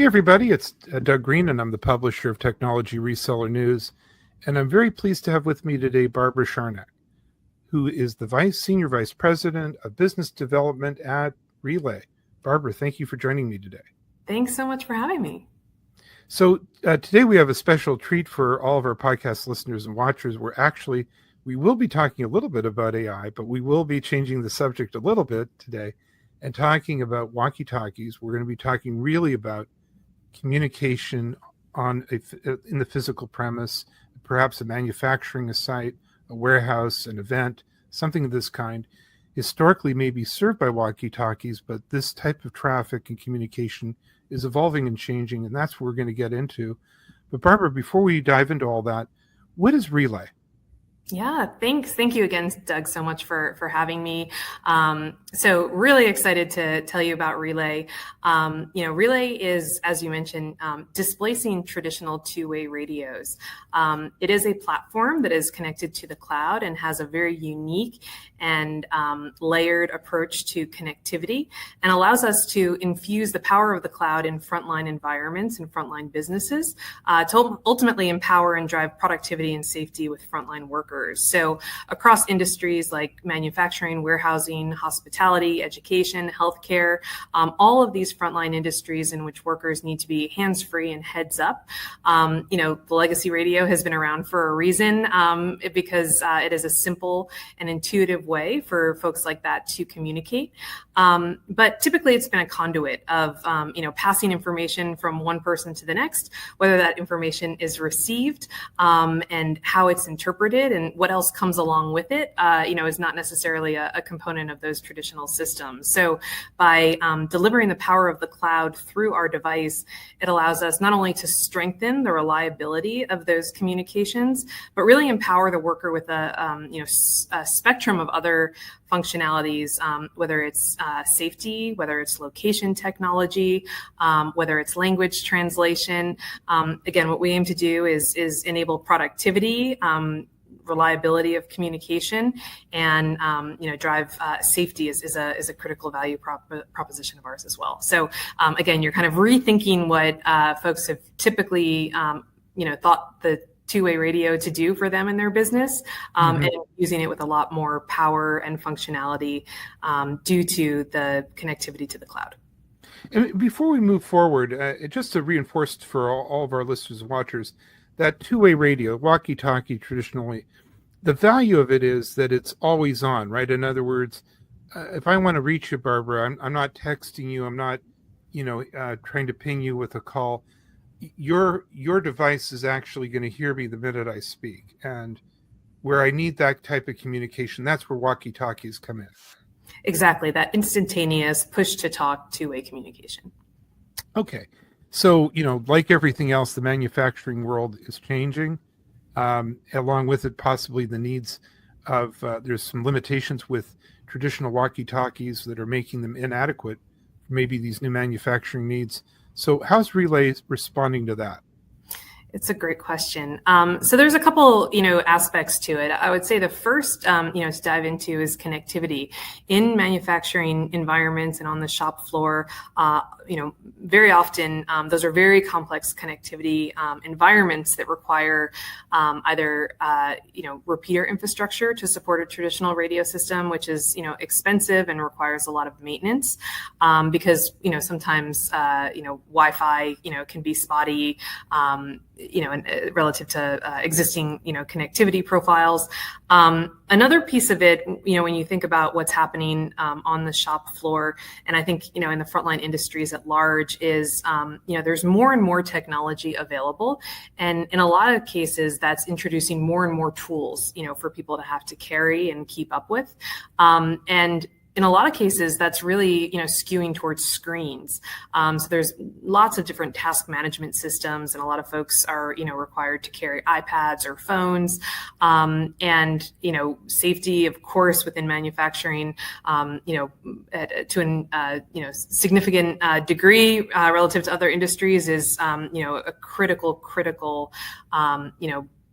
everybody. It's Doug Green, and I'm the publisher of Technology Reseller News. And I'm very pleased to have with me today Barbara Sharnak, who is the Senior Vice President of Business Development at Relay. Barbara, thank you for joining me today. Thanks so much for having me. So today we have a special treat for all of our podcast listeners and watchers. We will be talking a little bit about AI, but we will be changing the subject a little bit today and talking about walkie-talkies. We're going to be talking really about communication in the physical premise, perhaps a manufacturing site, a warehouse, an event, something of this kind. Historically may be served by walkie-talkies, but this type of traffic and communication is evolving and changing, and that's what we're going to get into. But Barbara, before we dive into all that, what is Relay? Yeah, thanks. Thank you again, Doug, so much for having me. So really excited to tell you about Relay. Relay is, as you mentioned, displacing traditional two-way radios. It is a platform that is connected to the cloud and has a very unique and layered approach to connectivity, and allows us to infuse the power of the cloud in frontline environments and frontline businesses to ultimately empower and drive productivity and safety with frontline workers. So across industries like manufacturing, warehousing, hospitality, education, healthcare, all of these frontline industries in which workers need to be hands-free and heads up. The legacy radio has been around for a reason because it is a simple and intuitive way for folks like that to communicate. But typically it's been a conduit of, passing information from one person to the next, whether that information is received and how it's interpreted and what else comes along with it, is not necessarily a component of those traditional systems. So by delivering the power of the cloud through our device, it allows us not only to strengthen the reliability of those communications, but really empower the worker with a spectrum of other functionalities, whether it's safety, whether it's location technology, whether it's language translation. Again, what we aim to do is enable productivity, reliability of communication, and drive safety is a critical value proposition of ours as well. So again, you're kind of rethinking what folks have typically thought the two-way radio to do for them in their business, and using it with a lot more power and functionality due to the connectivity to the cloud. And before we move forward, just to reinforce for all of our listeners and watchers, that two-way radio, walkie-talkie traditionally, the value of it is that it's always on, right? In other words, if I want to reach you, Barbara, I'm not texting you, I'm not, trying to ping you with a call. Your device is actually going to hear me the minute I speak. And where I need that type of communication, that's where walkie-talkies come in. Exactly, that instantaneous push-to-talk two-way communication. Okay. So, like everything else, the manufacturing world is changing. Along with it, possibly the needs of, there's some limitations with traditional walkie-talkies that are making them inadequate for maybe these new manufacturing needs. So how's Relay responding to that? It's a great question. So there's a couple, aspects to it. I would say the first, to dive into is connectivity in manufacturing environments and on the shop floor. Very often those are very complex connectivity environments that require either, repeater infrastructure to support a traditional radio system, which is, expensive and requires a lot of maintenance because, sometimes, Wi-Fi, can be spotty, relative to existing, connectivity profiles. Another piece of it, when you think about what's happening on the shop floor, and I think, in the frontline industries at large is, there's more and more technology available. And in a lot of cases, that's introducing more and more tools, for people to have to carry and keep up with. And in a lot of cases, that's really, skewing towards screens. So there's lots of different task management systems, and a lot of folks are, required to carry iPads or phones. And, safety, of course, within manufacturing, to a significant degree relative to other industries is, a critical,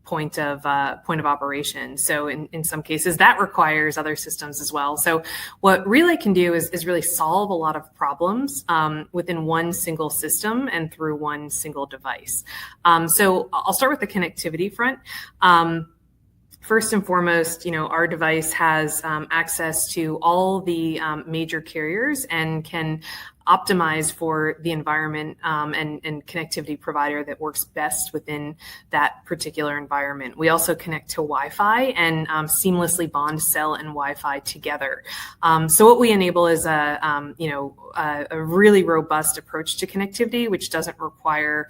point of operation. So in some cases that requires other systems as well. So what Relay can do is really solve a lot of problems within one single system and through one single device. So I'll start with the connectivity front. First and foremost, our device has access to all the major carriers and can optimize for the environment and connectivity provider that works best within that particular environment. We also connect to Wi-Fi and seamlessly bond cell and Wi-Fi together. So what we enable is a really robust approach to connectivity, which doesn't require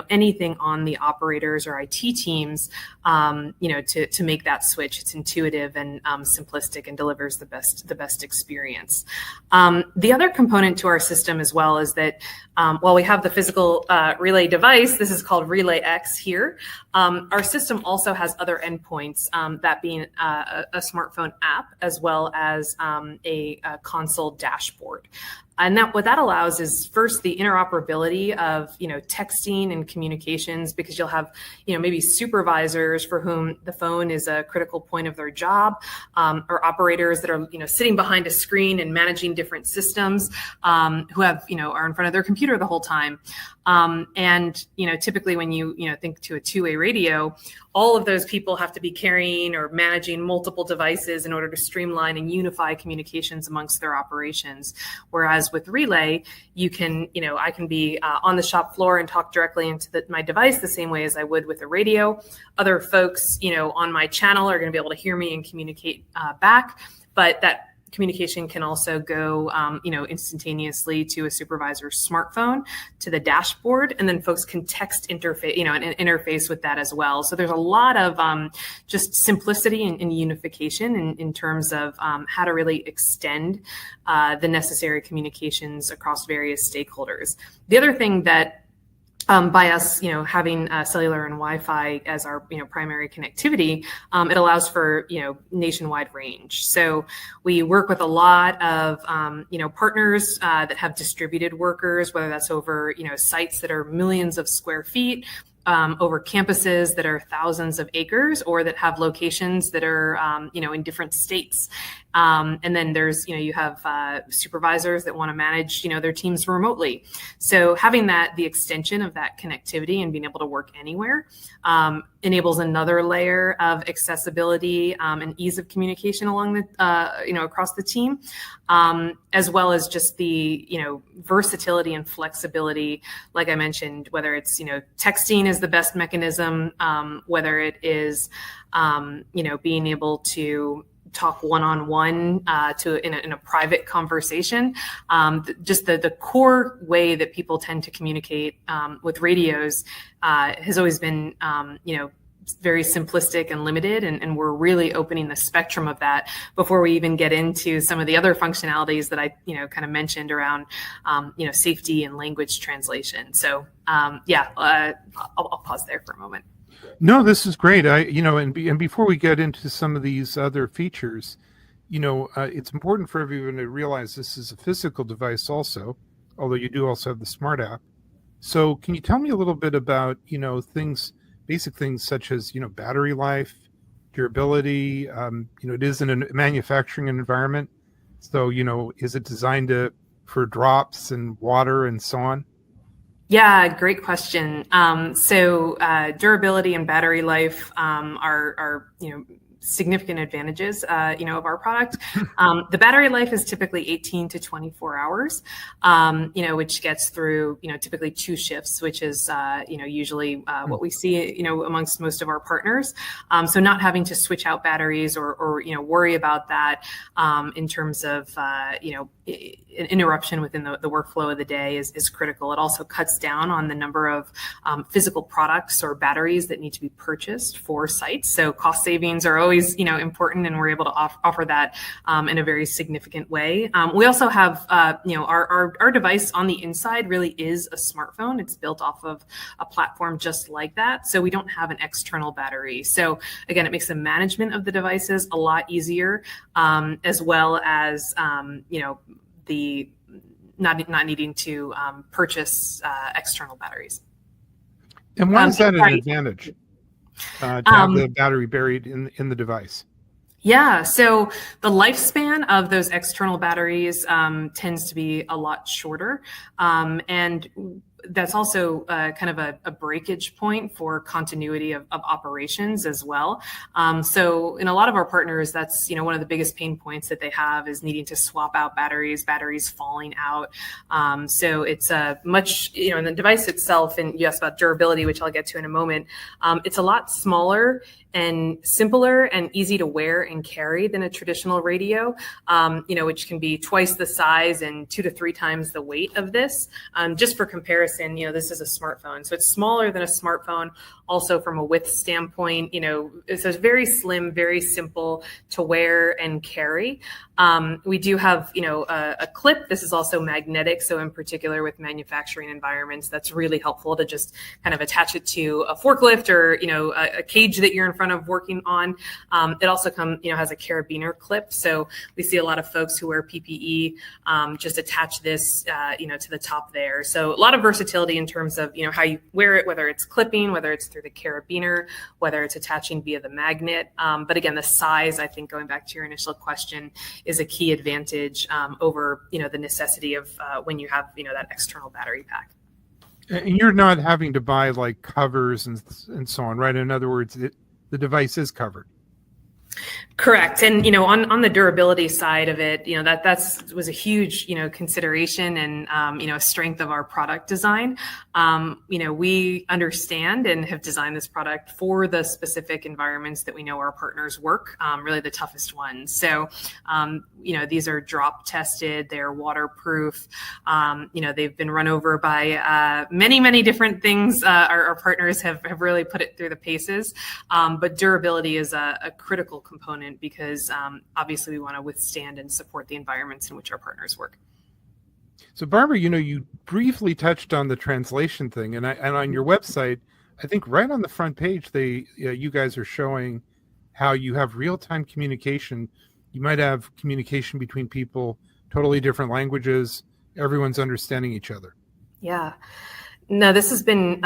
anything on the operators or IT teams to make that switch. It's intuitive and simplistic and delivers the best experience. The other component to our system as well is that while we have the physical Relay device, this is called Relay X here, our system also has other endpoints, that being a smartphone app as well as a console dashboard. And what that allows is first the interoperability of texting and communications, because you'll have maybe supervisors for whom the phone is a critical point of their job, or operators that are sitting behind a screen and managing different systems, who have are in front of their computer the whole time. And typically when you think to a two-way radio, all of those people have to be carrying or managing multiple devices in order to streamline and unify communications amongst their operations. Whereas with Relay, I can be on the shop floor and talk directly into my device the same way as I would with a radio. Other folks, on my channel are going to be able to hear me and communicate back, but that communication can also go, instantaneously to a supervisor's smartphone, to the dashboard, and then folks can text interface, and interface with that as well. So there's a lot of just simplicity and unification in terms of how to really extend the necessary communications across various stakeholders. The other thing that by us, having cellular and Wi-Fi as our, primary connectivity, it allows for, nationwide range. So we work with a lot of, partners that have distributed workers, whether that's over, sites that are millions of square feet, over campuses that are thousands of acres, or that have locations that are, in different states. And then there's, you have supervisors that want to manage, their teams remotely. So having the extension of that connectivity and being able to work anywhere enables another layer of accessibility and ease of communication along the, across the team, as well as just the, versatility and flexibility. Like I mentioned, whether it's, texting is the best mechanism, whether it is, being able to talk one-on-one in a private conversation. Just the core way that people tend to communicate with radios has always been, very simplistic and limited, and we're really opening the spectrum of that before we even get into some of the other functionalities that I kind of mentioned around safety and language translation. So I'll pause there for a moment. No, this is great. And before we get into some of these other features, it's important for everyone to realize this is a physical device also, although you do also have the smart app. So can you tell me a little bit about, basic things such as, battery life, durability? It is in a manufacturing environment. So, is it designed for drops and water and so on? Yeah, great question. So durability and battery life are significant advantages, of our product. The battery life is typically 18 to 24 hours, which gets through, typically 2 shifts, which is, usually what we see, amongst most of our partners. So not having to switch out batteries or worry about that in terms of, an interruption within the workflow of the day is critical. It also cuts down on the number of physical products or batteries that need to be purchased for sites. So cost savings are always, important, and we're able to offer that in a very significant way. We also have, our device on the inside really is a smartphone. It's built off of a platform just like that. So we don't have an external battery. So again, it makes the management of the devices a lot easier, as well as, the not needing to purchase external batteries. And why is that an advantage? to have the battery buried in the device? Yeah, so the lifespan of those external batteries tends to be a lot shorter. And that's also kind of a breakage point for continuity of operations as well. So in a lot of our partners, that's one of the biggest pain points that they have is needing to swap out batteries falling out. So it's a much, and the device itself, and you asked about durability, which I'll get to in a moment, it's a lot smaller and simpler and easy to wear and carry than a traditional radio, which can be twice the size and 2 to 3 times the weight of this. Just for comparison, this is a smartphone, so it's smaller than a smartphone. Also, from a width standpoint, it's very slim, very simple to wear and carry. We do have, a clip. This is also magnetic. So in particular with manufacturing environments, that's really helpful to just kind of attach it to a forklift or, a cage that you're in front of working on. It also has a carabiner clip. So we see a lot of folks who wear PPE, just attach this, to the top there. So a lot of versatility in terms of, how you wear it, whether it's clipping, whether it's through the carabiner, whether it's attaching via the magnet. But again, the size, I think, going back to your initial question, is a key advantage over, the necessity of when you have, that external battery pack. And you're not having to buy like covers and so on, right? In other words, the device is covered. Correct. And, on the durability side of it, that was a huge, consideration and, a strength of our product design. We understand and have designed this product for the specific environments that we know our partners work, really the toughest ones. So, these are drop tested, they're waterproof. They've been run over by many, many different things. Our partners have really put it through the paces. But durability is a critical component because obviously we want to withstand and support the environments in which our partners work. So Barbara, you briefly touched on the translation thing, and on your website, I think right on the front page, you guys are showing how you have real-time communication. You might have communication between people, totally different languages. Everyone's understanding each other. Yeah. No, this has been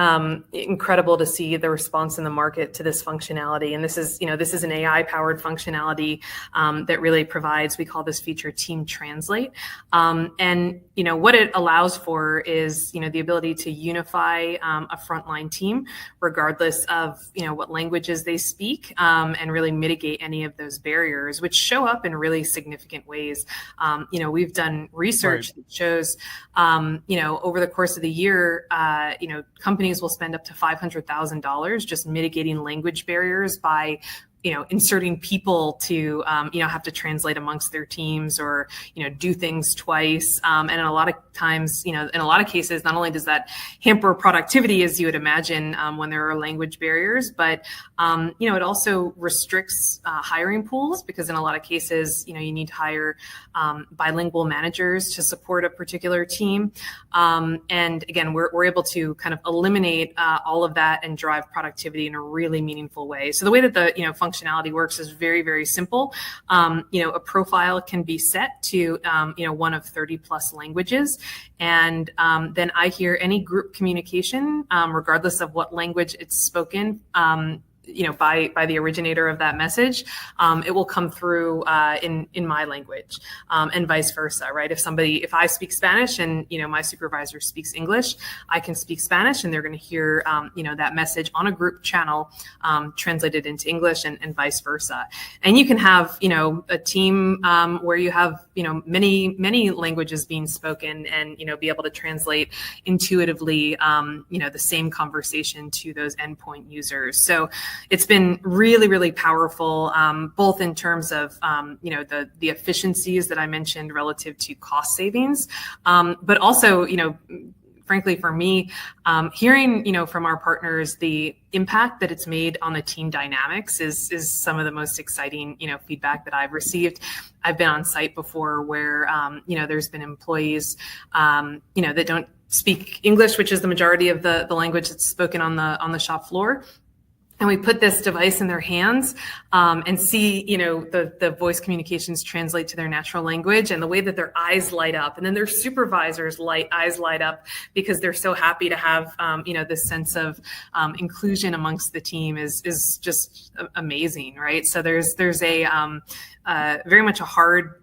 incredible to see the response in the market to this functionality. And this is an AI-powered functionality that really provides, we call this feature Team Translate. And, what it allows for is, the ability to unify a frontline team, regardless of, what languages they speak, and really mitigate any of those barriers, which show up in really significant ways. We've done research that shows, over the course of the year, companies will spend up to $500,000 just mitigating language barriers by inserting people to, have to translate amongst their teams or, do things twice. And in a lot of times, in a lot of cases, not only does that hamper productivity, as you would imagine, when there are language barriers, but, it also restricts hiring pools because in a lot of cases, you need to hire bilingual managers to support a particular team. And again, we're able to kind of eliminate all of that and drive productivity in a really meaningful way. So the way that the, functionality works is very, very simple. A profile can be set to, one of 30 plus languages. And then I hear any group communication, regardless of what language it's spoken, by the originator of that message, it will come through in my language, and vice versa, right? If I speak Spanish and my supervisor speaks English, I can speak Spanish and they're going to hear that message on a group channel translated into English and vice versa. And you can have a team where you have many languages being spoken and be able to translate intuitively the same conversation to those endpoint users. So it's been really, really powerful, both in terms of, the efficiencies that I mentioned relative to cost savings, but also, frankly, for me, hearing, from our partners, the impact that it's made on the team dynamics is some of the most exciting, feedback that I've received. I've been on site before where, there's been employees, that don't speak English, which is the majority of the language that's spoken on the shop floor. and we put this device in their hands and see, the voice communications translate to their natural language, and the way that their eyes light up, and then their supervisors' eyes light up because they're so happy to have, this sense of inclusion amongst the team is just amazing, right? So there's a very much a hard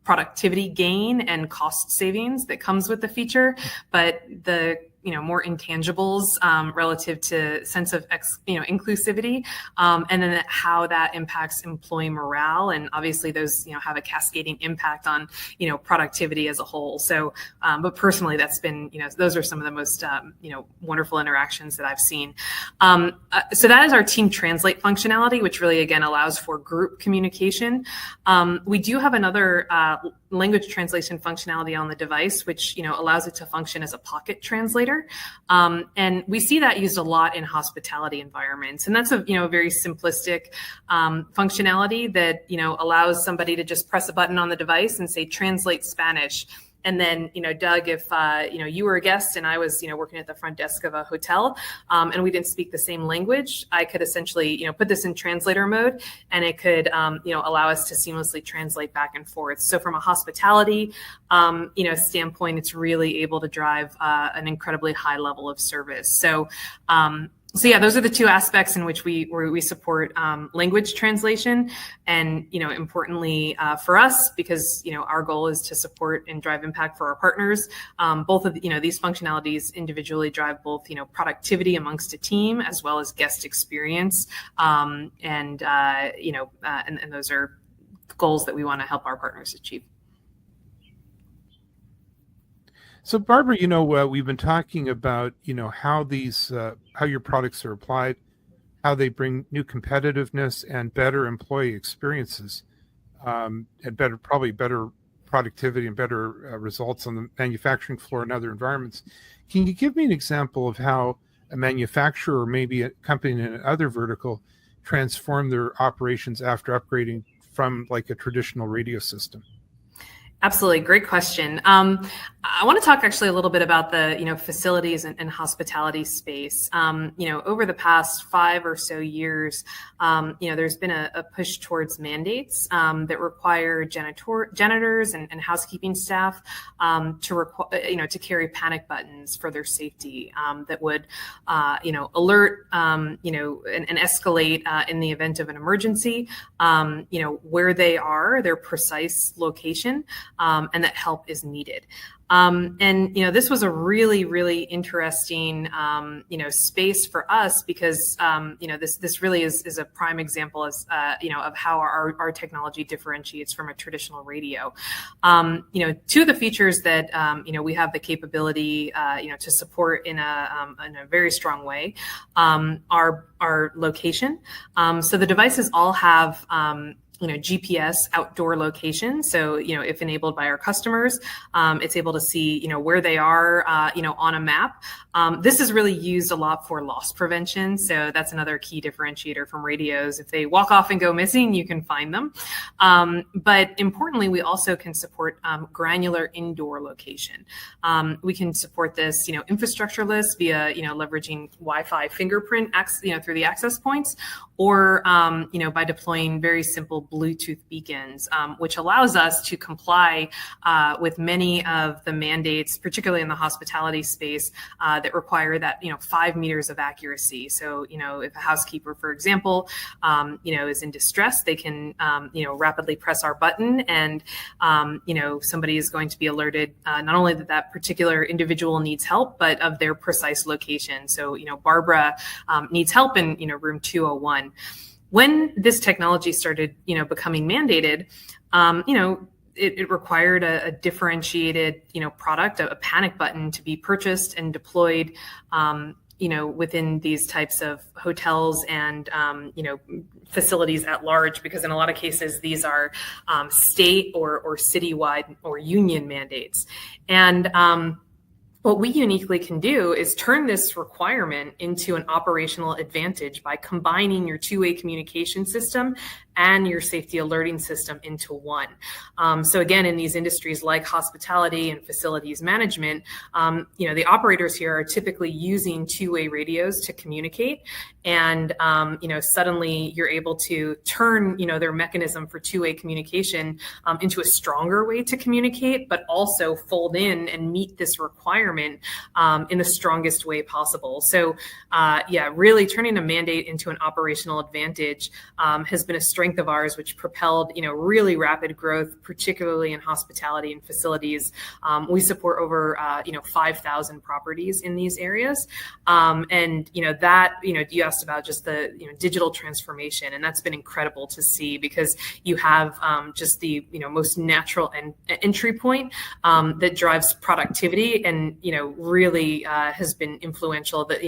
productivity gain and cost savings that comes with the feature, but the more intangibles relative to sense of inclusivity, and then how that impacts employee morale, and obviously those have a cascading impact on productivity as a whole. So, but personally, that's been those are some of the most wonderful interactions that I've seen. So that is our Team Translate functionality, which really again allows for group communication. We do have another language translation functionality on the device, which allows it to function as a pocket translator. And we see that used a lot in hospitality environments. And that's a very simplistic functionality that allows somebody to just press a button on the device and say, translate Spanish. And then, Doug, if, you were a guest and I was, working at the front desk of a hotel, and we didn't speak the same language, I could essentially, put this in translator mode, and it could, allow us to seamlessly translate back and forth. So from a hospitality, standpoint, it's really able to drive an incredibly high level of service. So yeah, those are the two aspects in which we support language translation, and importantly for us, because our goal is to support and drive impact for our partners. Both of these functionalities individually drive both productivity amongst a team as well as guest experience, and those are goals that we want to help our partners achieve. So Barbara, we've been talking about, how these, how your products are applied, how they bring new competitiveness and better employee experiences, and probably better productivity and better results on the manufacturing floor and other environments. Can you give me an example of how a manufacturer or maybe a company in another vertical transform their operations after upgrading from like a traditional radio system? Absolutely. Great question. I want to talk actually a little bit about the, facilities and hospitality space. Over the past 5 or so years, there's been a push towards mandates that require janitors and housekeeping staff to carry panic buttons for their safety that would, alert, and escalate in the event of an emergency, where they are, their precise location, and that help is needed. This was a really, really interesting, space for us because, this really is a prime example of how our technology differentiates from a traditional radio. Two of the features that, we have the capability, to support in a very strong way, are location. So the devices all have, GPS outdoor location. So, if enabled by our customers, it's able to see, where they are, on a map. This is really used a lot for loss prevention. So that's another key differentiator from radios. If they walk off and go missing, you can find them. But importantly, we also can support granular indoor location. We can support this, infrastructureless via, leveraging Wi-Fi fingerprint, through the access points, or, by deploying very simple Bluetooth beacons, which allows us to comply with many of the mandates, particularly in the hospitality space, that require that 5 meters of accuracy. So if a housekeeper, for example, is in distress, they can rapidly press our button, and somebody is going to be alerted not only that particular individual needs help, but of their precise location. So Barbara needs help in room 201. When this technology started, becoming mandated, it required a differentiated, product, a panic button to be purchased and deployed, within these types of hotels and, facilities at large, because in a lot of cases, these are state or citywide or union mandates. And what we uniquely can do is turn this requirement into an operational advantage by combining your two-way communication system and your safety alerting system into one. So again, in these industries like hospitality and facilities management, the operators here are typically using two-way radios to communicate. And, suddenly you're able to turn, their mechanism for two-way communication into a stronger way to communicate, but also fold in and meet this requirement in the strongest way possible. So, really turning a mandate into an operational advantage has been a strength of ours, which propelled, really rapid growth, particularly in hospitality and facilities. We support over, 5,000 properties in these areas. You asked about just the, digital transformation, and that's been incredible to see because you have just the, most natural entry point that drives productivity and, really has been influential. That,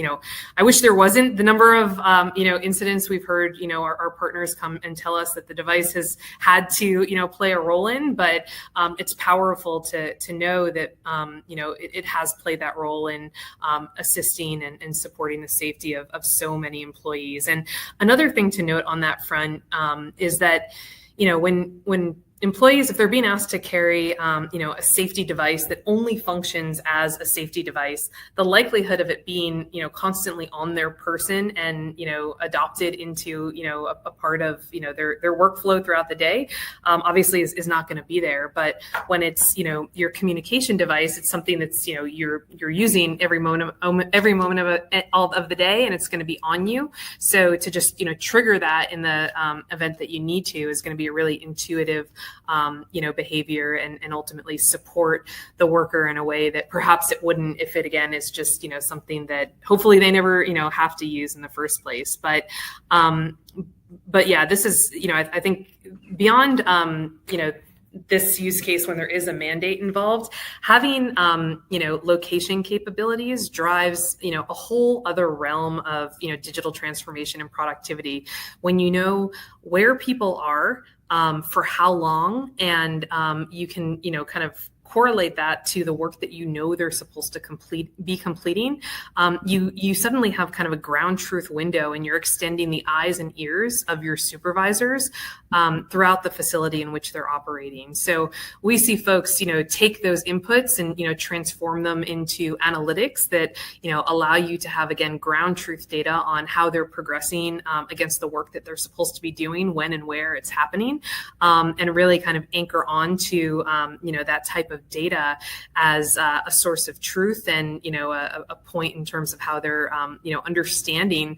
I wish there wasn't the number of, incidents we've heard, our partners come and tell us that the device has had to, play a role in, but it's powerful to know that, it has played that role in assisting and supporting the safety of so many employees. And another thing to note on that front is that, when employees, if they're being asked to carry, a safety device that only functions as a safety device, the likelihood of it being, constantly on their person and, adopted into, a part of, their workflow throughout the day, obviously is not going to be there. But when it's, your communication device, it's something that's, you're using every moment of the day, and it's going to be on you. So to just, trigger that in the event that you need to is going to be a really intuitive behavior and ultimately support the worker in a way that perhaps it wouldn't if it, again, is just, something that hopefully they never, have to use in the first place. But yeah, this is, I think beyond, this use case when there is a mandate involved, having, location capabilities drives, a whole other realm of, digital transformation and productivity. When you know where people are, for how long, and you can, kind of correlate that to the work that they're supposed to be completing, you suddenly have kind of a ground truth window, and you're extending the eyes and ears of your supervisors throughout the facility in which they're operating. So we see folks, take those inputs and, transform them into analytics that, allow you to have, again, ground truth data on how they're progressing against the work that they're supposed to be doing, when and where it's happening, and really kind of anchor on to, that type of data as a source of truth and, a point in terms of how they're, understanding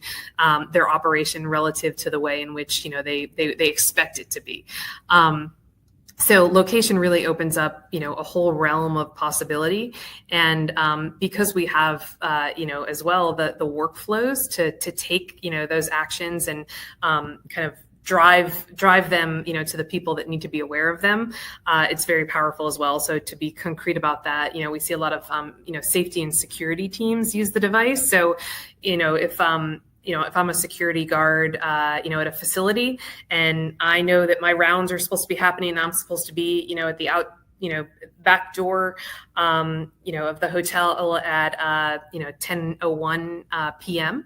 their operation relative to the way in which, they expect it to be. So location really opens up, a whole realm of possibility. And because we have, as well, the workflows to take, those actions and kind of drive them, to the people that need to be aware of them. It's very powerful as well. So to be concrete about that, we see a lot of, safety and security teams use the device. So, if I'm a security guard, at a facility, and I know that my rounds are supposed to be happening, and I'm supposed to be, at the back door, of the hotel at, 10:01 p.m.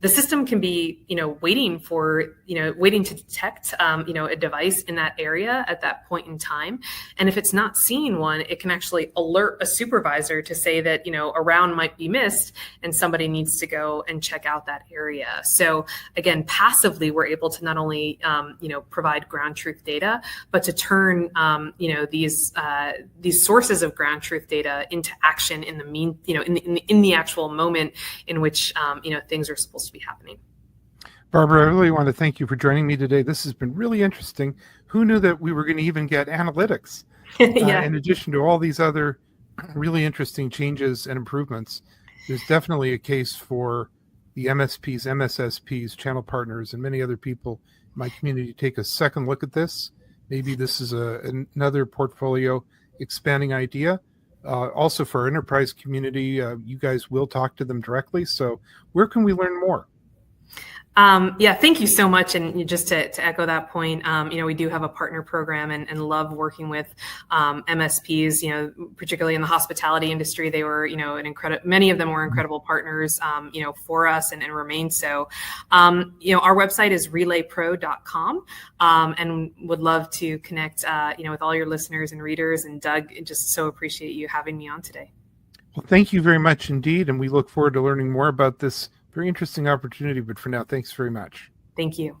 The system can be, waiting to detect, a device in that area at that point in time. And if it's not seeing one, it can actually alert a supervisor to say that, a round might be missed and somebody needs to go and check out that area. So again, passively, we're able to not only, provide ground truth data, but to turn, these sources of ground truth data into action in in the actual moment in which, things are supposed to be happening. Barbara, I really want to thank you for joining me today. This has been really interesting. Who knew that we were going to even get analytics in addition to all these other really interesting changes and improvements? There's definitely a case for the MSPs, MSSPs, channel partners, and many other people in my community to take a second look at this. Maybe this is another portfolio expanding idea. Also for our enterprise community, you guys will talk to them directly. So where can we learn more? Yeah, thank you so much. And just to echo that point, we do have a partner program and love working with MSPs, particularly in the hospitality industry. They were, many of them were incredible partners, for us and remain so. Our website is relaypro.com, and would love to connect, with all your listeners and readers. And Doug, just so appreciate you having me on today. Well, thank you very much indeed. And we look forward to learning more about this very interesting opportunity. But for now, thanks very much. Thank you.